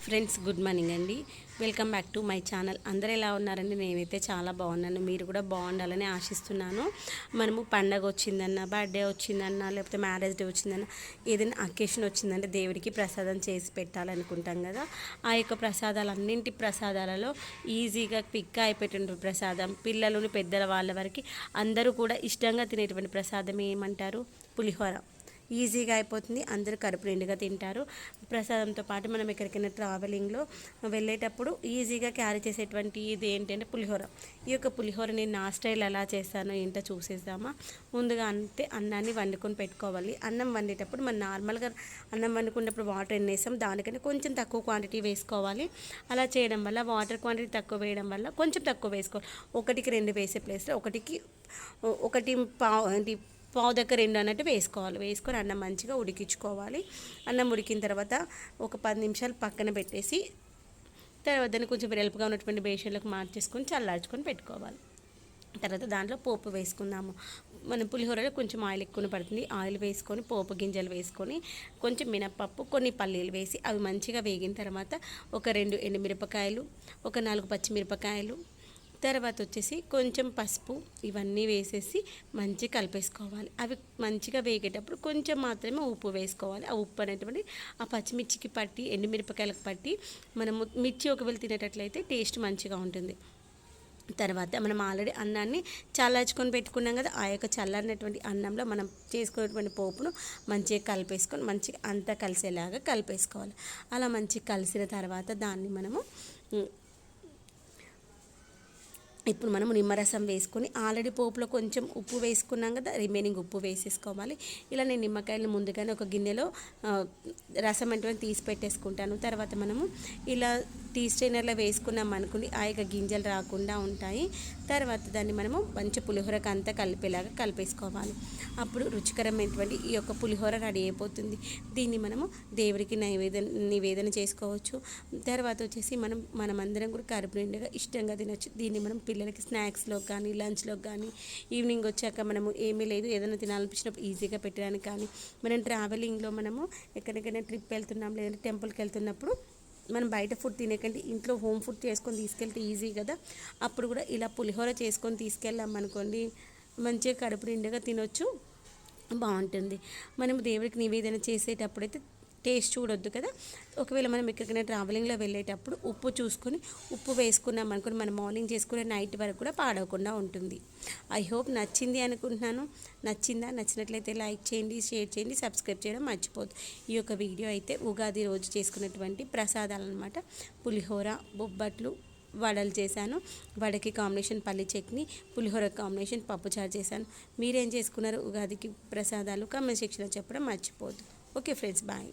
Friends good morning అండి. Welcome back to my channel. అందరూ ఎలా ఉన్నారండి? నేనైతే చాలా బాగున్నాను. మీరు కూడా బాగుండాలని ఆశిస్తున్నాను. మనము పండగ వచ్చిందన్నా, బర్త్డే వచ్చిందన్నా, లేకపోతే మ్యారేజ్ డే వచ్చిందన్నా, ఏదైనా అకేషన్ వచ్చిందంటే దేవుడికి ప్రసాదం చేసి పెట్టాలనుకుంటాం కదా. ఆ యొక్క ప్రసాదాలన్నింటి ప్రసాదాలలో ఈజీగా క్విక్గా అయిపోయేటువంటి ప్రసాదం, పిల్లలు పెద్దల వాళ్ళ వరకు అందరూ కూడా ఇష్టంగా తినేటువంటి ప్రసాదం ఏమంటారు? పులిహోర. ఈజీగా అయిపోతుంది, అందరూ కడుపు నిండుగా తింటారు. ప్రసాదంతో పాటు మనం ఎక్కడికైనా ట్రావెలింగ్లో వెళ్ళేటప్పుడు ఈజీగా క్యారీ చేసేటువంటి ఇది ఏంటంటే పులిహోర. ఈ యొక్క పులిహోర నేను నా స్టైల్ ఎలా చేస్తానో ఏంటో చూసేద్దామా. ముందుగా అంతే అన్నాన్ని వండుకొని పెట్టుకోవాలి. అన్నం వండేటప్పుడు మనం నార్మల్గా అన్నం వండుకున్నప్పుడు వాటర్ ఎన్ని వేసాం దానికంటే కొంచెం తక్కువ క్వాంటిటీ వేసుకోవాలి. అలా చేయడం వల్ల వాటర్ క్వాంటిటీ తక్కువ వేయడం వల్ల కొంచెం తక్కువ వేసుకోవాలి. 1కి 2 వేసే ప్లేస్లో 1 పావు దగ్గర 2 అన్నట్టు వేసుకొని అన్నం మంచిగా ఉడికించుకోవాలి. అన్నం ఉడికిన తర్వాత ఒక 10 నిమిషాలు పక్కన పెట్టేసి తర్వాత దాన్ని కొంచెం వెడల్పుగా ఉన్నటువంటి బేషన్లకు మార్చేసుకొని చల్లార్చుకొని పెట్టుకోవాలి. తర్వాత దాంట్లో పోపు వేసుకుందాము. మనం పులిహోరలో కొంచెం ఆయిల్ ఎక్కువ పడుతుంది. ఆయిల్ వేసుకొని పోపు గింజలు వేసుకొని కొంచెం మినప్పప్పు, కొన్ని పల్లీలు వేసి అవి మంచిగా వేగిన తర్వాత ఒక 2 ఎండుమిరపకాయలు, ఒక 4 పచ్చిమిరపకాయలు, తర్వాత వచ్చేసి కొంచెం పసుపు ఇవన్నీ వేసేసి మంచిగా కలిపేసుకోవాలి. అవి మంచిగా వేగేటప్పుడు కొంచెం మాత్రమే ఉప్పు వేసుకోవాలి. ఆ ఉప్పు అనేటువంటి ఆ పచ్చిమిర్చికి పట్టి, ఎండుమిరపకాయలకు పట్టి మనము మిర్చి ఒకవేళ తినేటట్లయితే టేస్ట్ మంచిగా ఉంటుంది. తర్వాత మనం ఆల్రెడీ అన్నాన్ని చల్లార్చుకొని పెట్టుకున్నాం కదా. ఆ యొక్క చల్లారినటువంటి అన్నంలో మనం చేసుకున్నటువంటి పోపును మంచిగా కలిపేసుకొని మంచిగా అంతా కలిసేలాగా కలిపేసుకోవాలి. అలా మంచిగా కలిసిన తర్వాత దాన్ని మనము ఇప్పుడు మనము నిమ్మరసం వేసుకొని ఆల్రెడీ పోపులో కొంచెం ఉప్పు వేసుకున్నాం కదా, రిమైనింగ్ ఉప్పు వేసేసుకోవాలి. ఇలా నేను నిమ్మకాయలు ముందుగానే ఒక గిన్నెలో రసం అంటే తీసి పెట్టేసుకుంటాను. తర్వాత మనము ఇలా టీ స్ట్రైనర్లో వేసుకున్నాం అనుకోండి, ఆ యొక్క గింజలు రాకుండా ఉంటాయి. తర్వాత దాన్ని మనము మంచి పులిహోరకు అంతా కలిపేలాగా కలిపేసుకోవాలి. అప్పుడు రుచికరమైనటువంటి ఈ యొక్క పులిహోర రెడీ అయిపోతుంది. దీన్ని మనము దేవుడికి నివేదన చేసుకోవచ్చు. తర్వాత వచ్చేసి మనమందరం కూడా కడుపు నిండుగా ఇష్టంగా తినచ్చు. దీన్ని మనం పిల్లలకి స్నాక్స్లో కానీ, లంచ్లో కానీ, ఈవినింగ్ వచ్చాక మనము ఏమీ లేదు ఏదైనా తినాలనిపించినప్పుడు ఈజీగా పెట్టడానికి కానీ, మనం ట్రావెలింగ్లో మనము ఎక్కడికైనా ట్రిప్ వెళ్తున్నాం లేదంటే టెంపుల్కి వెళ్తున్నప్పుడు మనం బయట ఫుడ్ తినేకంటే ఇంట్లో హోమ్ ఫుడ్ చేసుకొని తీసుకెళ్తే ఈజీ కదా. అప్పుడు కూడా ఇలా పులిహోర చేసుకొని తీసుకెళ్ళాం అనుకోండి, మంచిగా కడుపు నిండుగా తినొచ్చు, బాగుంటుంది. మనం దేవుడికి నివేదన చేసేటప్పుడైతే టేస్ట్ చూడొద్దు కదా. ఒకవేళ మనం ఎక్కడికైనా ట్రావెలింగ్లో వెళ్ళేటప్పుడు ఉప్పు చూసుకొని ఉప్పు వేసుకున్నాం అనుకుని మనం మార్నింగ్ చేసుకునే నైట్ వరకు కూడా పాడవకుండా ఉంటుంది. ఐ హోప్ నచ్చింది అనుకుంటున్నాను. నచ్చినట్లయితే లైక్ చేయండి, షేర్ చేయండి, సబ్స్క్రైబ్ చేయడం మర్చిపోద్దు. ఈ యొక్క వీడియో అయితే ఉగాది రోజు చేసుకున్నటువంటి ప్రసాదాలు అనమాట. పులిహోర, బొబ్బట్లు, వడలు చేశాను. వడకి కాంబినేషన్ పల్లి చట్నీ, పులిహోర కాంబినేషన్ పప్పుచారు చేశాను. మీరేం చేసుకున్నారు ఉగాదికి ప్రసాదాలు? కామెంట్ సెక్షన్లో చెప్పడం మర్చిపోద్దు. Okay friends, bye.